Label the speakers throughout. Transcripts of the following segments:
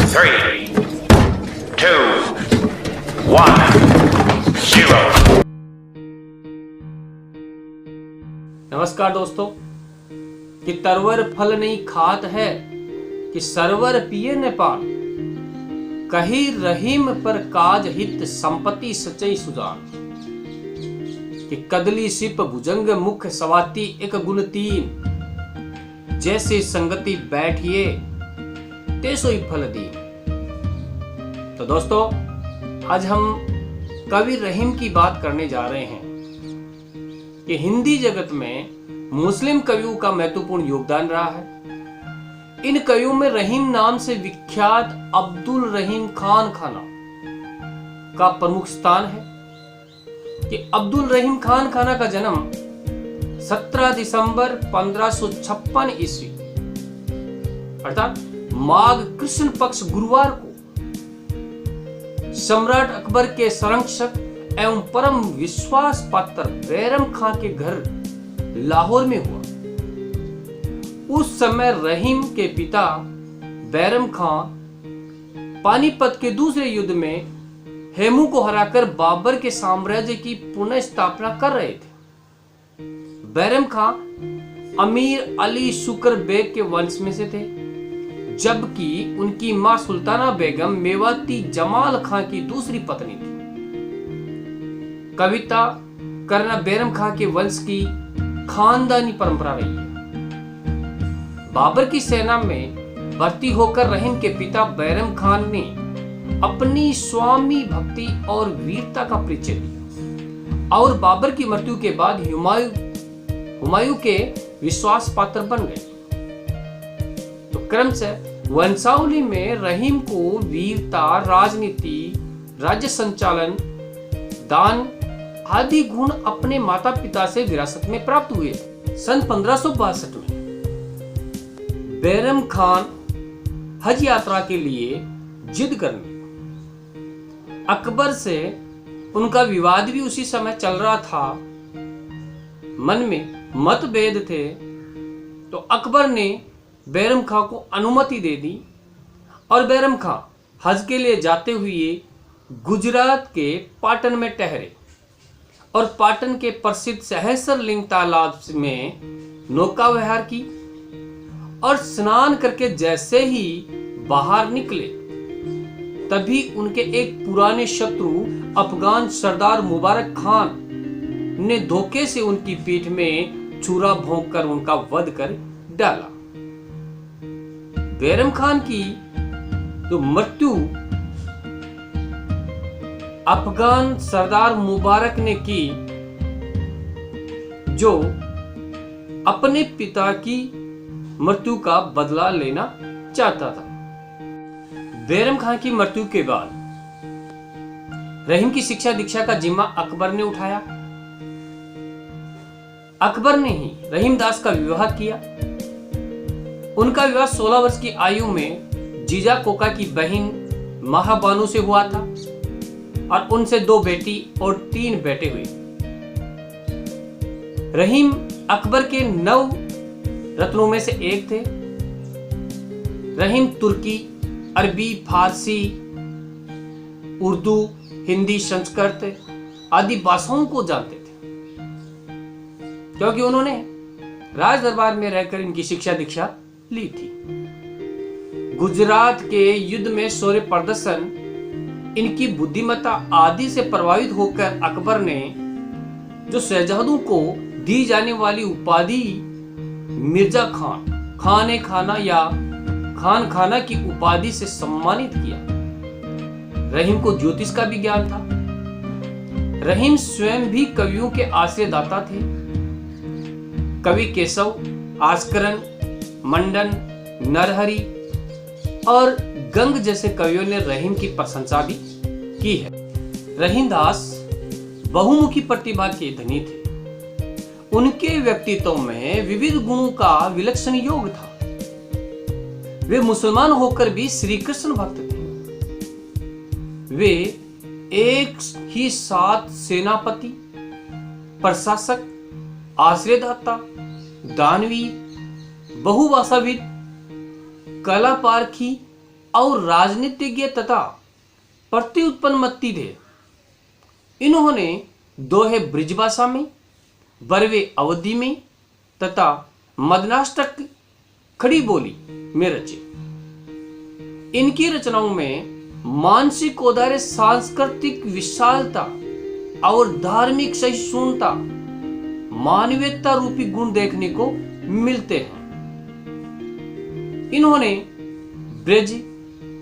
Speaker 1: 3, 2, 1, 0।
Speaker 2: नमस्कार दोस्तों। कि तरवर फल नहीं खात है कि सरवर पिए न पान, कही रहीम पर काज हित संपत्ति सचई सुजान। कि कदली सिप भुजंग मुख सवाती एक गुण तीन, जैसे संगति बैठिए ते सोई फल दी। तो दोस्तों, आज हम कवि रहीम की बात करने जा रहे हैं कि हिंदी जगत में मुस्लिम कवियों का महत्वपूर्ण योगदान रहा है। इन कवियों में रहीम नाम से विख्यात अब्दुल रहीम खान खाना का प्रमुख स्थान है। कि अब्दुल रहीम खान खाना का जन्म 17 दिसंबर 1556 ईस्वी अर्थात माघ कृष्ण पक्ष गुरुवार को सम्राट अकबर के संरक्षक एवं परम विश्वास पात्र बैरम खां के घर लाहौर में हुआ। उस समय रहीम के पिता बैरम खां पानीपत के दूसरे युद्ध में हेमू को हराकर बाबर के साम्राज्य की पुनः स्थापना कर रहे थे। बैरम खां अमीर अली शुक्र बेग के वंश में से थे, जबकि उनकी मां सुल्ताना बेगम मेवाती जमाल खां की दूसरी पत्नी थी। कविता करना बैरम खां के वंश की खानदानी परंपरा रही है। बाबर की सेना में भर्ती होकर रहीम के पिता बैरम खान ने अपनी स्वामी भक्ति और वीरता का परिचय दिया और बाबर की मृत्यु के बाद हुमायूं के विश्वास पात्र बन गए। तो क्रमशः वंशावली में रहीम को वीरता, राजनीति, राज्य संचालन, दान आदि गुण अपने माता पिता से विरासत में प्राप्त हुए। सन 1562 में बैरम खान हज यात्रा के लिए जिद करने अकबर से उनका विवाद भी उसी समय चल रहा था। मन में मतभेद थे तो अकबर ने बैरम खां को अनुमति दे दी और बैरम खां हज के लिए जाते हुए गुजरात के पाटन में ठहरे और पाटन के प्रसिद्ध सहस्रलिंग तालाब में नौका विहार की और स्नान करके जैसे ही बाहर निकले तभी उनके एक पुराने शत्रु अफगान सरदार मुबारक खान ने धोखे से उनकी पीठ में छुरा भोंक कर उनका वध कर डाला। बैरम खान की तो मृत्यु अफगान सरदार मुबारक ने की, जो अपने पिता की मृत्यु का बदला लेना चाहता था। बैरम खान की मृत्यु के बाद रहीम की शिक्षा दीक्षा का जिम्मा अकबर ने उठाया। अकबर ने ही रहीम दास का विवाह किया। उनका विवाह 16 वर्ष की आयु में जीजा कोका की बहन महाबानू से हुआ था और उनसे 2 बेटी और 3 बेटे हुए। रहीम अकबर के 9 रत्नों में से एक थे। रहीम तुर्की, अरबी, फारसी, उर्दू, हिंदी, संस्कृत आदि भाषाओं को जानते थे, क्योंकि उन्होंने राज दरबार में रहकर इनकी शिक्षा दीक्षा ली थी। गुजरात के युद्ध में शौर्य प्रदर्शन, इनकी बुद्धिमत्ता आदि से प्रभावित होकर अकबर ने जो शहजादों को दी जाने वाली उपाधि मिर्जा खान, खाने खाना या खान खाना की उपाधि से सम्मानित किया। रहीम को ज्योतिष का भी ज्ञान था। रहीम स्वयं भी कवियों के आश्रयदाता थे। कवि केशव, आस्करन, मंडन, नरहरि और गंग जैसे कवियों ने रहीम की प्रशंसा भी की है। रहीम दास बहुमुखी प्रतिभा के धनी थे। उनके व्यक्तित्व में विविध गुणों का विलक्षण योग था। वे मुसलमान होकर भी श्री कृष्ण भक्त थे। वे एक ही साथ सेनापति, प्रशासक, आश्रयदाता, दानवीर, बहुभाषाविद, कला पारखी और राजनीतिज्ञ तथा प्रत्युत्पन्नमती थे। इन्होंने दोहे ब्रिजभाषा में, बरवे अवधि में तथा मदनाष्टक खड़ी बोली में रचे। इनकी रचनाओं में मानसिक औदार्य, सांस्कृतिक विशालता और धार्मिक सहिष्णुता, मानवीयता रूपी गुण देखने को मिलते हैं। इन्होंने ब्रज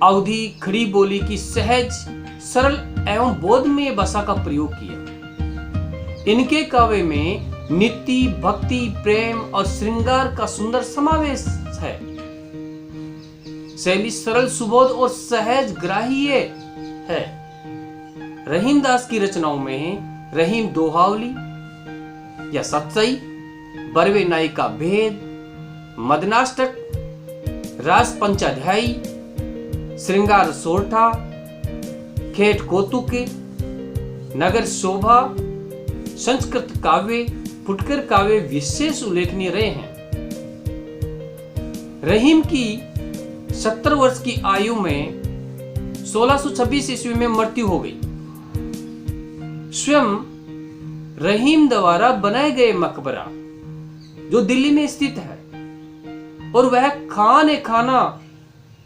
Speaker 2: अवधि खड़ी बोली की सहज, सरल एवं बोधमय भाषा का प्रयोग किया। इनके काव्य में नीति, भक्ति, प्रेम और श्रृंगार का सुंदर समावेश है। शैली सरल, सुबोध और सहज ग्राह्य है। रहीमदास की रचनाओं में रहीम दोहावली या सतसई, बरवे नाई का भेद, मदनाष्टक, रास पंचाध्यायी, श्रृंगार सोरठा, खेट कौतुके, नगर शोभा, संस्कृत काव्य, फुटकर काव्य विशेष उल्लेखनीय रहे हैं। रहीम की 70 वर्ष की आयु में 1626 ईस्वी में मृत्यु हो गई। स्वयं रहीम द्वारा बनाए गए मकबरा जो दिल्ली में स्थित है और वह खान ए खाना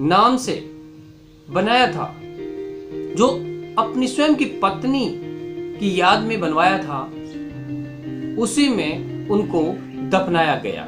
Speaker 2: नाम से बनाया था, जो अपनी स्वयं की पत्नी की याद में बनवाया था, उसी में उनको दफनाया गया।